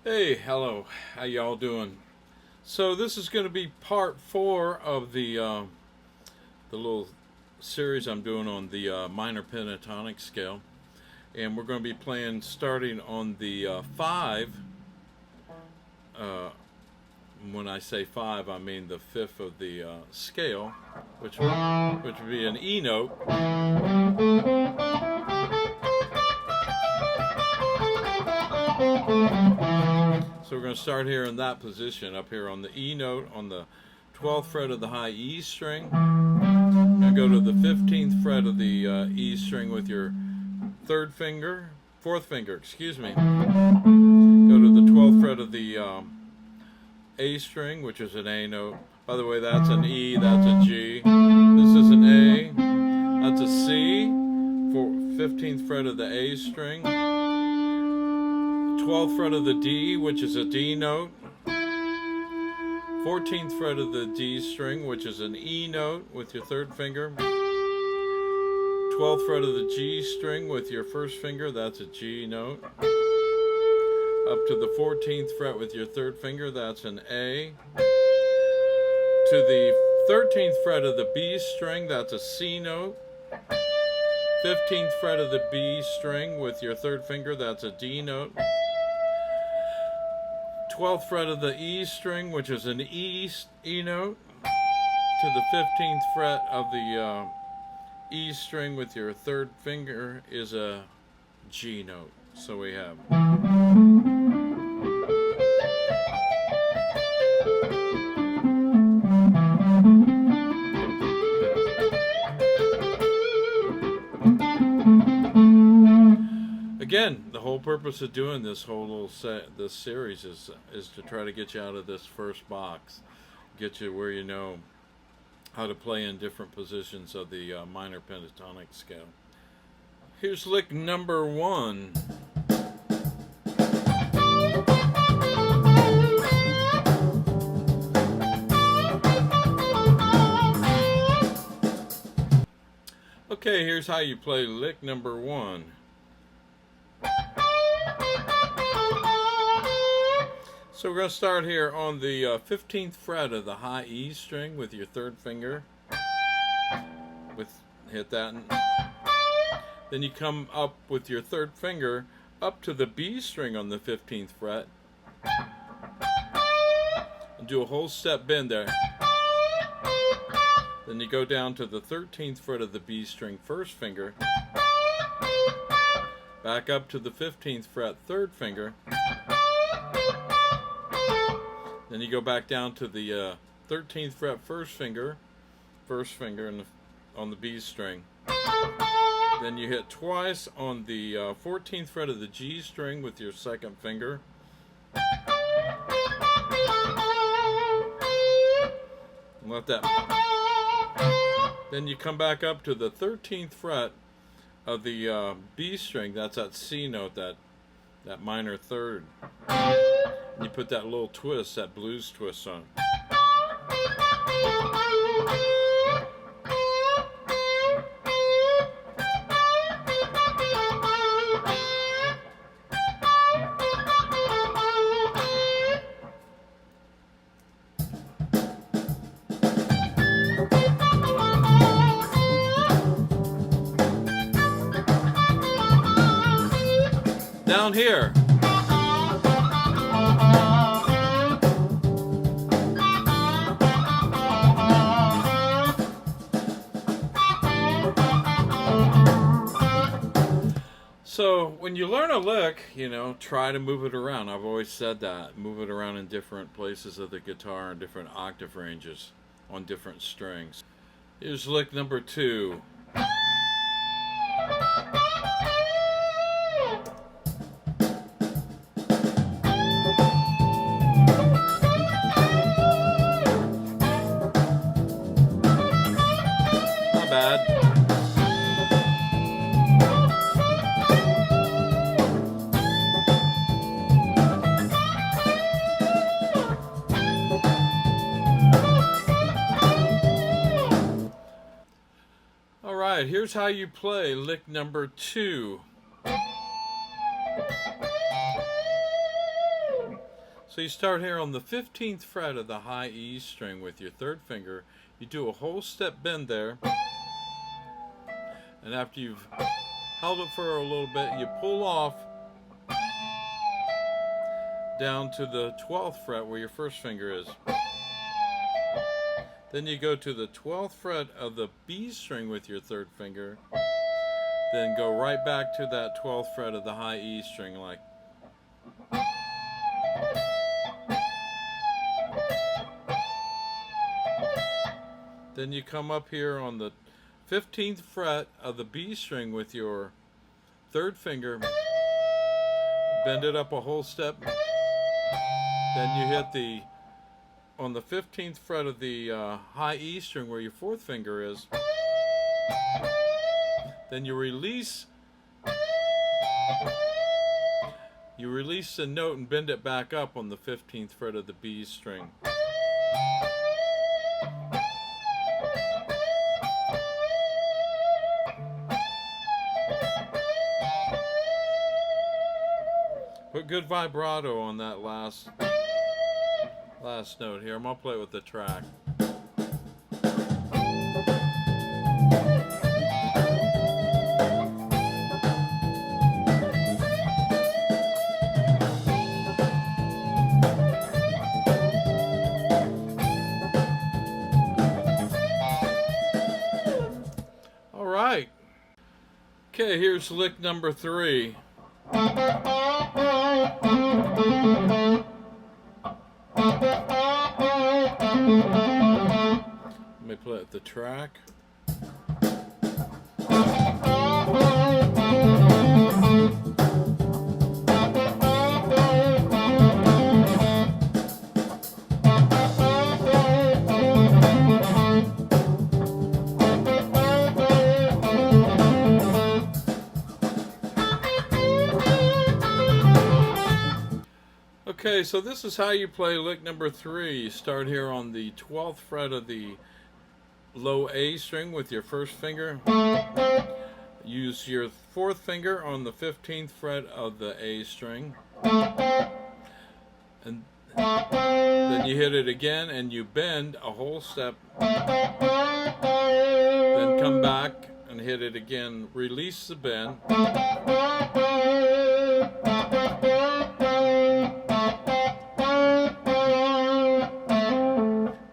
Hey, hello. How y'all doing? So this is going to be part 4 of the little series I'm doing on the minor pentatonic scale, and we're going to be playing starting on the 5. When I say 5, I mean the 5th of the scale, which would be an E note. So we're going to start here in that position, up here on the E note on the 12th fret of the high E string. Now go to the 15th fret of the E string with your fourth finger, excuse me. Go to the 12th fret of the A string, which is an A note. By the way, that's an E, that's a G. This is an A, that's a C, 15th fret of the A string. 12th fret of the D, which is a D note. 14th fret of the D string, which is an E note with your third finger. 12th fret of the G string with your first finger, that's a G note. Up to the 14th fret with your third finger, that's an A. To the 13th fret of the B string, that's a C note. 15th fret of the B string with your third finger, that's a D note. 12th fret of the E string, which is an E note, to the 15th fret of the E string with your third finger is a G note. So we have. Again, the whole purpose of doing this whole little this series is to try to get you out of this first box, get you where you know how to play in different positions of the minor pentatonic scale. Here's lick number 1. Okay, here's how you play lick number 1. So we're going to start here on the 15th fret of the high E string with your third finger. Hit that. Then you come up with your third finger up to the B string on the 15th fret. And do a whole step bend there. Then you go down to the 13th fret of the B string first finger. Back up to the 15th fret third finger. Then you go back down to the 13th fret first finger on the B string. Then you hit twice on the 14th fret of the G string with your second finger. And let that. Then you come back up to the 13th fret of the B string. That's that C note, that minor third. And you put that little twist, that blues twist on. Down here. So when you learn a lick, try to move it around. I've always said that. Move it around in different places of the guitar and different octave ranges on different strings. Here's lick number 2. Not bad. Alright, here's how you play lick number 2. So you start here on the 15th fret of the high E string with your third finger. You do a whole step bend there, and after you've held it for a little bit, you pull off down to the 12th fret where your first finger is. Then you go to the 12th fret of the B string with your third finger, then go right back to that 12th fret of the high E string, like. Then you come up here on the 15th fret of the B string with your third finger, bend it up a whole step, then you hit on the 15th fret of the high E string where your fourth finger is, then you release the note and bend it back up on the 15th fret of the B string. Put good vibrato on that last note here. I'm gonna play it with the track. All right. Okay, here's lick number 3. Let me play it the track. Okay, so this is how you play lick number 3. You start here on the 12th fret of the low A string with your first finger. Use your fourth finger on the 15th fret of the A string. And then you hit it again and you bend a whole step. Then come back and hit it again. Release the bend.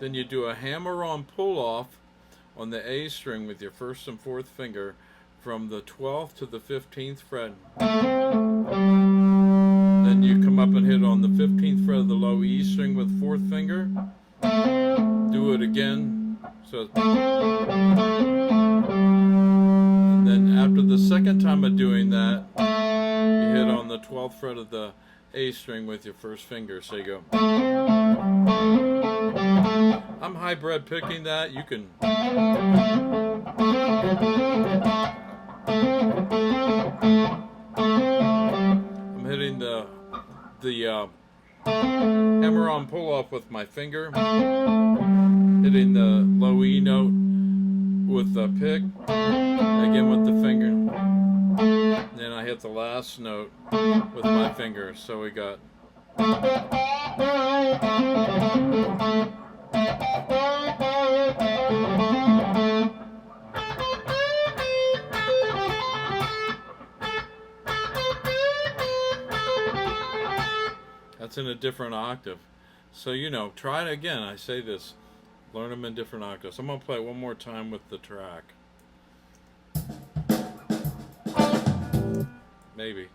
Then you do a hammer-on pull-off on the A string with your first and fourth finger from the 12th to the 15th fret. Then you come up and hit on the 15th fret of the low E string with fourth finger. Do it again. And then after the second time of doing that, you hit on the 12th fret of the A string with your first finger. So you go. I'm hybrid picking that. You can. I'm hitting the hammer-on pull-off with my finger. Hitting the low E note with the pick. Again with the finger. Then I hit the last note with my finger. So we got. That's in a different octave. So, you know, try it again. I say this. Learn them in different octaves. I'm going to play it one more time with the track. Maybe.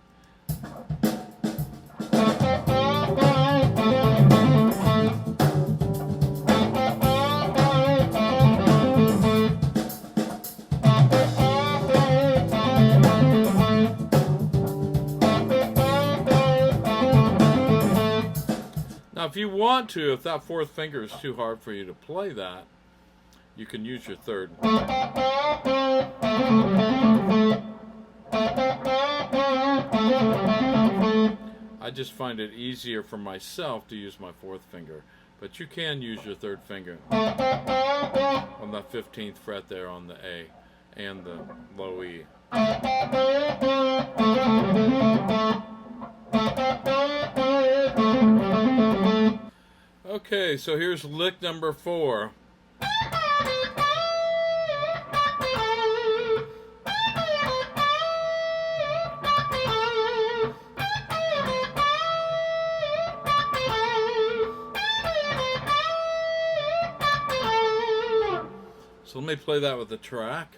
Now, if you want to, if that fourth finger is too hard for you to play that, you can use your third. I just find it easier for myself to use my fourth finger, but you can use your third finger on the 15th fret there on the A and the low E. Okay, so here's lick number 4. So let me play that with the track.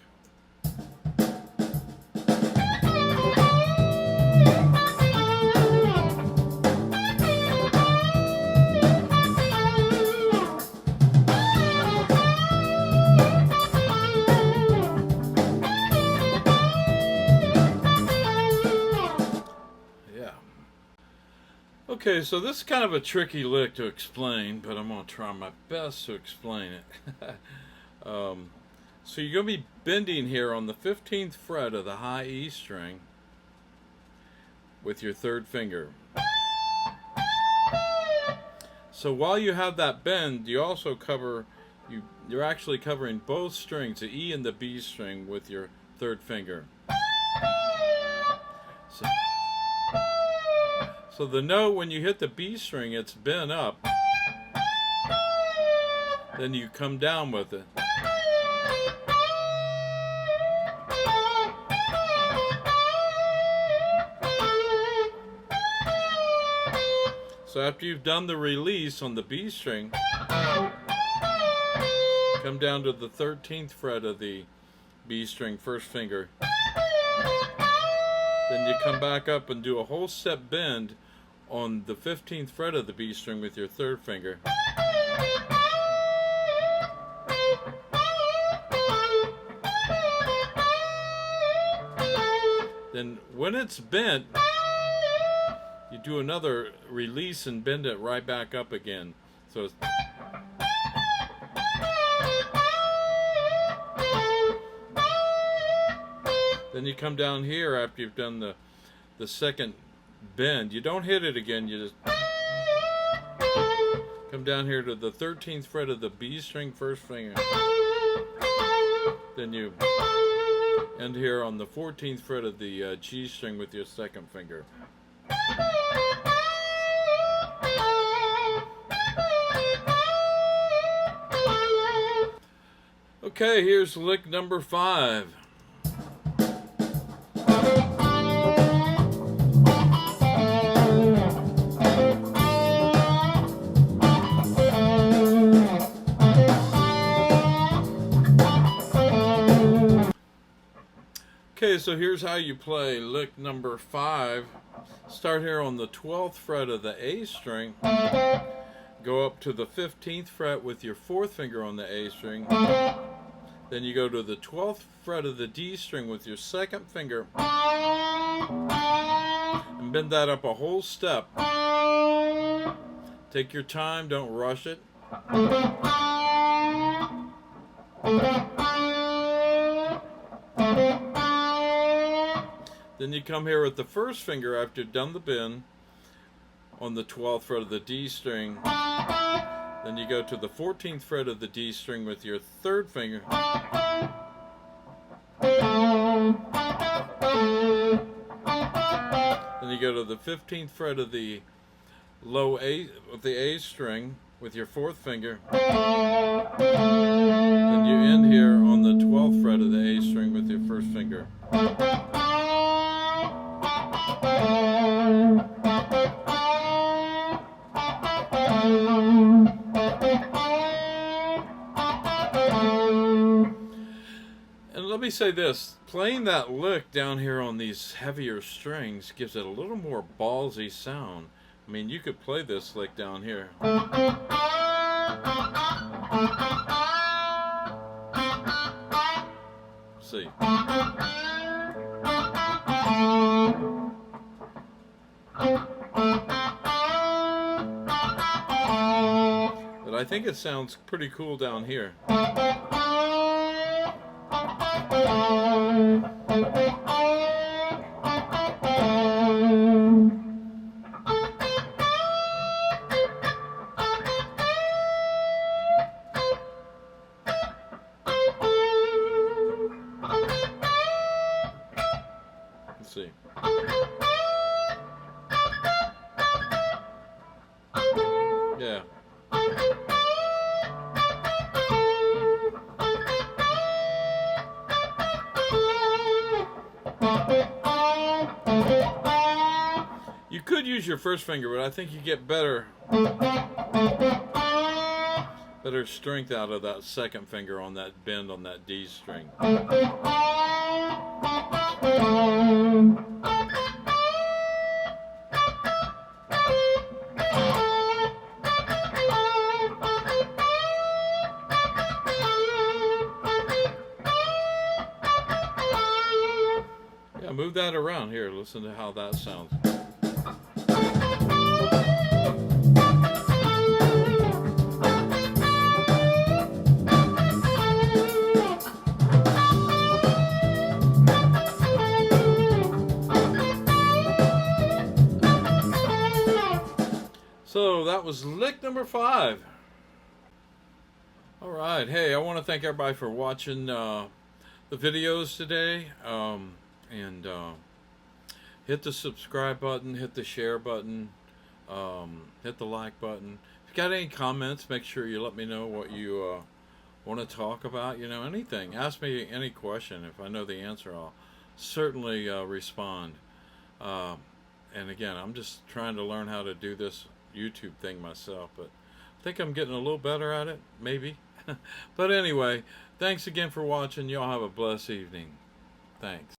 Okay, so this is kind of a tricky lick to explain, but I'm going to try my best to explain it. So you're going to be bending here on the 15th fret of the high E string with your third finger. So while you have that bend, you also you're actually covering both strings, the E and the B string, with your third finger. So the note, when you hit the B string, it's bent up. Then you come down with it. So after you've done the release on the B string, come down to the 13th fret of the B string, first finger. Then you come back up and do a whole step bend on the 15th fret of the B string with your third finger. Then when it's bent, you do another release and bend it right back up again. So it's then you come down here after you've done the second bend. You don't hit it again, you just come down here to the 13th fret of the B string, first finger. Then you end here on the 14th fret of the G string with your second finger. Okay, here's lick number 5. Okay, so here's how you play lick number 5. Start here on the 12th fret of the A string. Go up to the 15th fret with your fourth finger on the A string. Then you go to the 12th fret of the D string with your second finger. And bend that up a whole step. Take your time, don't rush it. Then you come here with the first finger after you've done the bend on the 12th fret of the D string. Then you go to the 14th fret of the D string with your third finger. Then you go to the 15th fret of the low A of the A string with your fourth finger. Then you end here on the 12th fret of the A string with your first finger. And let me say this, playing that lick down here on these heavier strings gives it a little more ballsy sound. I mean, you could play this lick down here. See. But I think it sounds pretty cool down here. Let's see. Yeah. your first finger, but I think you get better strength out of that second finger on that bend on that D string. Yeah, move that around here. Listen to how that sounds. So that was lick number 5. All right. Hey, I want to thank everybody for watching the videos today. And hit the subscribe button, hit the share button, hit the like button. If you got any comments, make sure you let me know what you want to talk about. You know, anything. Ask me any question. If I know the answer, I'll certainly respond. And again, I'm just trying to learn how to do this YouTube thing myself, but I think I'm getting a little better at it, maybe. But anyway, thanks again for watching. Y'all have a blessed evening. Thanks.